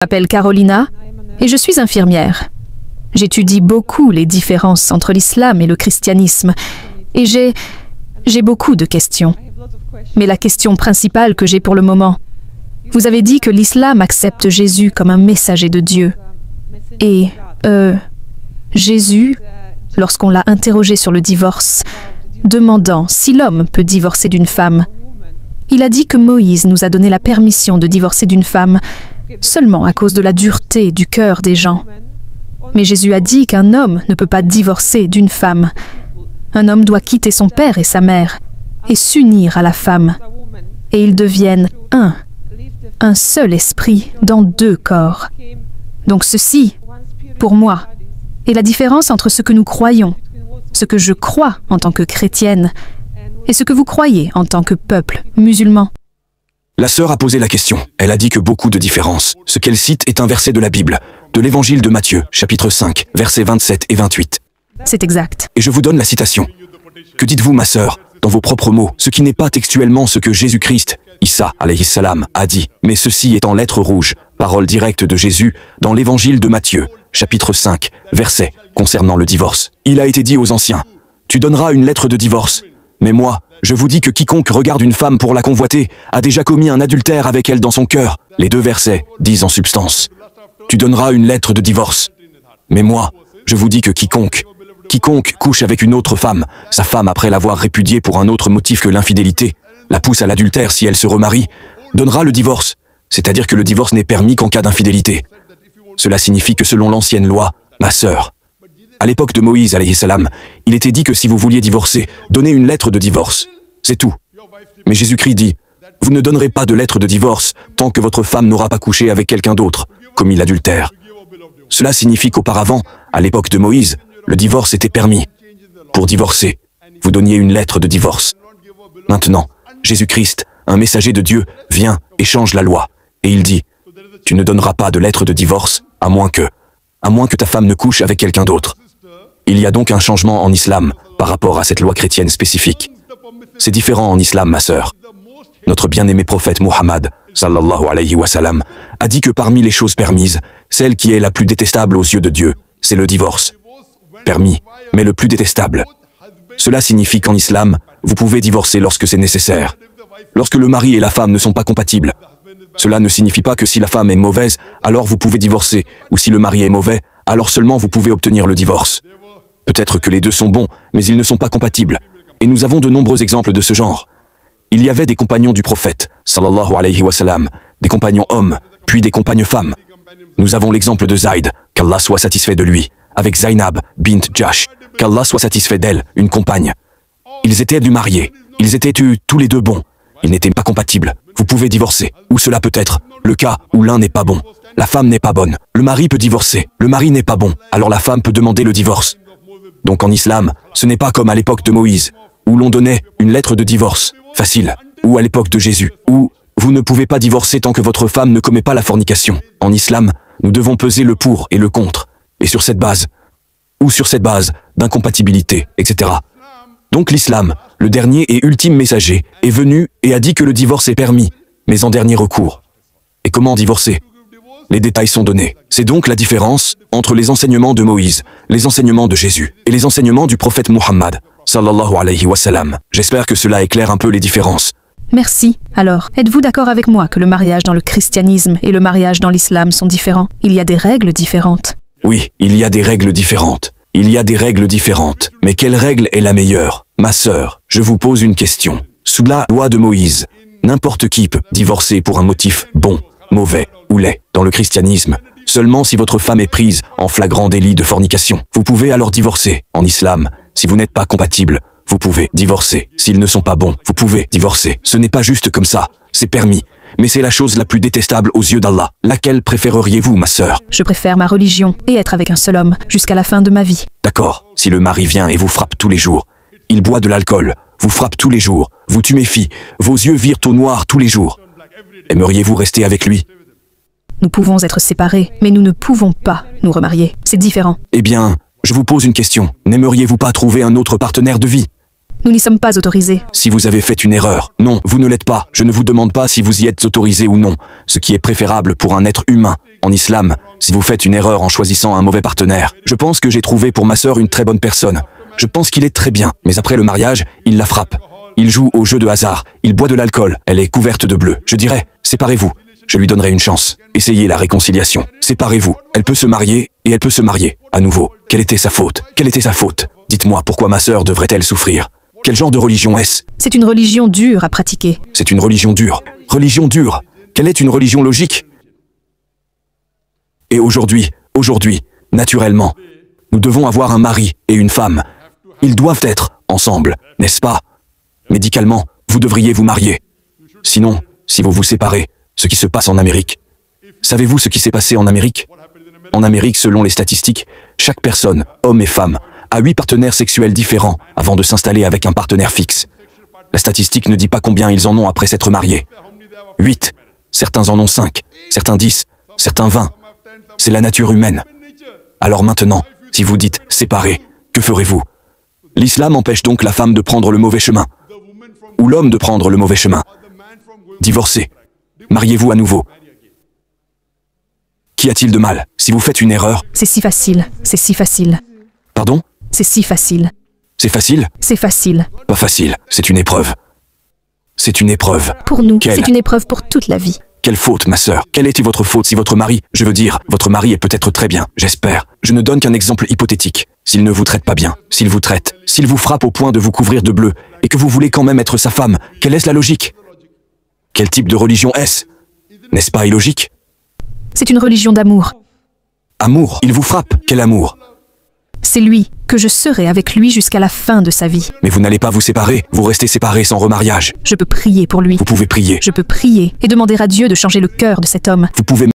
m'appelle Carolina et je suis infirmière. J'étudie beaucoup les différences entre l'islam et le christianisme et j'ai beaucoup de questions. Mais la question principale que j'ai pour le moment, vous avez dit que l'islam accepte Jésus comme un messager de Dieu. Et, Jésus, lorsqu'on l'a interrogé sur le divorce, demandant si l'homme peut divorcer d'une femme, il a dit que Moïse nous a donné la permission de divorcer d'une femme seulement à cause de la dureté du cœur des gens. Mais Jésus a dit qu'un homme ne peut pas divorcer d'une femme. Un homme doit quitter son père et sa mère et s'unir à la femme. Et ils deviennent un seul esprit dans deux corps. Donc ceci, pour moi, est la différence entre ce que nous croyons, ce que je crois en tant que chrétienne, et ce que vous croyez en tant que peuple musulman. La sœur a posé la question. Elle a dit que beaucoup de différences. Ce qu'elle cite est un verset de la Bible, de l'évangile de Matthieu, chapitre 5, versets 27 et 28. C'est exact. Et je vous donne la citation. Que dites-vous, ma sœur, dans vos propres mots, ce qui n'est pas textuellement ce que Jésus-Christ, Issa alayhi salam, a dit, mais ceci est en lettres rouges, parole directe de Jésus, dans l'évangile de Matthieu, chapitre 5, verset, concernant le divorce. Il a été dit aux anciens, tu donneras une lettre de divorce. Mais moi, je vous dis que quiconque regarde une femme pour la convoiter a déjà commis un adultère avec elle dans son cœur. Les deux versets disent en substance, tu donneras une lettre de divorce. Mais moi, je vous dis que quiconque couche avec une autre femme, sa femme après l'avoir répudiée pour un autre motif que l'infidélité, la pousse à l'adultère si elle se remarie, donnera le divorce. C'est-à-dire que le divorce n'est permis qu'en cas d'infidélité. Cela signifie que selon l'ancienne loi, ma sœur, à l'époque de Moïse, alayhi salam, il était dit que si vous vouliez divorcer, donnez une lettre de divorce. C'est tout. Mais Jésus-Christ dit, vous ne donnerez pas de lettre de divorce tant que votre femme n'aura pas couché avec quelqu'un d'autre, commis l'adultère. Cela signifie qu'auparavant, à l'époque de Moïse, le divorce était permis. Pour divorcer, vous donniez une lettre de divorce. Maintenant, Jésus-Christ, un messager de Dieu, vient et change la loi. Et il dit, tu ne donneras pas de lettre de divorce, à moins que ta femme ne couche avec quelqu'un d'autre. Il y a donc un changement en islam par rapport à cette loi chrétienne spécifique. C'est différent en islam, ma sœur. Notre bien-aimé prophète Muhammad, sallallahu alayhi wa sallam, a dit que parmi les choses permises, celle qui est la plus détestable aux yeux de Dieu, c'est le divorce. Permis, mais le plus détestable. Cela signifie qu'en islam, vous pouvez divorcer lorsque c'est nécessaire. Lorsque le mari et la femme ne sont pas compatibles. Cela ne signifie pas que si la femme est mauvaise, alors vous pouvez divorcer, ou si le mari est mauvais, alors seulement vous pouvez obtenir le divorce. Peut-être que les deux sont bons, mais ils ne sont pas compatibles. Et nous avons de nombreux exemples de ce genre. Il y avait des compagnons du prophète, sallallahu alayhi wa sallam, des compagnons hommes, puis des compagnes femmes. Nous avons l'exemple de Zayd, qu'Allah soit satisfait de lui, avec Zainab, bint Jash, qu'Allah soit satisfait d'elle, une compagne. Ils étaient du mariés, ils étaient tous les deux bons, ils n'étaient pas compatibles. Vous pouvez divorcer, ou cela peut être le cas où l'un n'est pas bon. La femme n'est pas bonne, le mari peut divorcer, le mari n'est pas bon, alors la femme peut demander le divorce. Donc en islam, ce n'est pas comme à l'époque de Moïse, où l'on donnait une lettre de divorce, facile, ou à l'époque de Jésus, où vous ne pouvez pas divorcer tant que votre femme ne commet pas la fornication. En islam, nous devons peser le pour et le contre, et sur cette base d'incompatibilité, etc. Donc l'islam, le dernier et ultime messager, est venu et a dit que le divorce est permis, mais en dernier recours. Et comment divorcer? Les détails sont donnés. C'est donc la différence entre les enseignements de Moïse, les enseignements de Jésus et les enseignements du prophète Muhammad, sallallahu alayhi wa sallam. J'espère que cela éclaire un peu les différences. Merci. Alors, êtes-vous d'accord avec moi que le mariage dans le christianisme et le mariage dans l'islam sont différents? Il y a des règles différentes. Oui, il y a des règles différentes. Il y a des règles différentes. Mais quelle règle est la meilleure? Ma sœur, je vous pose une question. Sous la loi de Moïse, n'importe qui peut divorcer pour un motif bon, mauvais ou laid. Dans le christianisme, seulement si votre femme est prise en flagrant délit de fornication. Vous pouvez alors divorcer. En islam, si vous n'êtes pas compatible, vous pouvez divorcer. S'ils ne sont pas bons, vous pouvez divorcer. Ce n'est pas juste comme ça, c'est permis. Mais c'est la chose la plus détestable aux yeux d'Allah. Laquelle préféreriez-vous, ma sœur? Je préfère ma religion et être avec un seul homme jusqu'à la fin de ma vie. D'accord, si le mari vient et vous frappe tous les jours, il boit de l'alcool, vous frappe tous les jours, vous tuméfie, vos yeux virent au noir tous les jours. Aimeriez-vous rester avec lui? Nous pouvons être séparés, mais nous ne pouvons pas nous remarier. C'est différent. Eh bien, je vous pose une question. N'aimeriez-vous pas trouver un autre partenaire de vie? Nous n'y sommes pas autorisés. Si vous avez fait une erreur, non, vous ne l'êtes pas. Je ne vous demande pas si vous y êtes autorisé ou non. Ce qui est préférable pour un être humain. En islam, si vous faites une erreur en choisissant un mauvais partenaire, je pense que j'ai trouvé pour ma sœur une très bonne personne. Je pense qu'il est très bien. Mais après le mariage, il la frappe. Il joue au jeu de hasard. Il boit de l'alcool. Elle est couverte de bleu. Je dirais, séparez-vous. Je lui donnerai une chance. Essayez la réconciliation. Séparez-vous. Elle peut se marier, et elle peut se marier. À nouveau. Quelle était sa faute? Quelle était sa faute? Dites-moi pourquoi ma sœur devrait-elle souffrir? Quel genre de religion est-ce? C'est une religion dure à pratiquer. C'est une religion dure. Religion dure. Quelle est une religion logique? Et aujourd'hui, naturellement, nous devons avoir un mari et une femme. Ils doivent être ensemble, n'est-ce pas? Médicalement, vous devriez vous marier. Sinon, si vous vous séparez, ce qui se passe en Amérique. Savez-vous ce qui s'est passé en Amérique? En Amérique, selon les statistiques, chaque personne, homme et femme, a 8 partenaires sexuels différents avant de s'installer avec un partenaire fixe. La statistique ne dit pas combien ils en ont après s'être mariés. 8. Certains en ont 5, certains 10, certains 20. C'est la nature humaine. Alors maintenant, si vous dites « séparés », que ferez-vous? L'islam empêche donc la femme de prendre le mauvais chemin, ou l'homme de prendre le mauvais chemin. Divorcez. Mariez-vous à nouveau. Qu'y a-t-il de mal? Si vous faites une erreur... C'est si facile, c'est si facile. Pardon? C'est si facile. C'est facile? C'est facile. Pas facile, c'est une épreuve. C'est une épreuve. Pour nous, Quelle? c'est une épreuve pour toute la vie. Quelle faute, ma sœur? Quelle était votre faute si votre mari, je veux dire, votre mari est peut-être très bien, j'espère. Je ne donne qu'un exemple hypothétique. S'il ne vous traite pas bien, s'il vous frappe au point de vous couvrir de bleu, et que vous voulez quand même être sa femme, quelle est la logique? Quel type de religion est-ce? N'est-ce pas illogique? C'est une religion d'amour. Amour, il vous frappe, quel amour? C'est lui, que je serai avec lui jusqu'à la fin de sa vie. Mais vous n'allez pas vous séparer, vous restez séparés sans remariage. Je peux prier pour lui. Vous pouvez prier. Je peux prier et demander à Dieu de changer le cœur de cet homme. Vous pouvez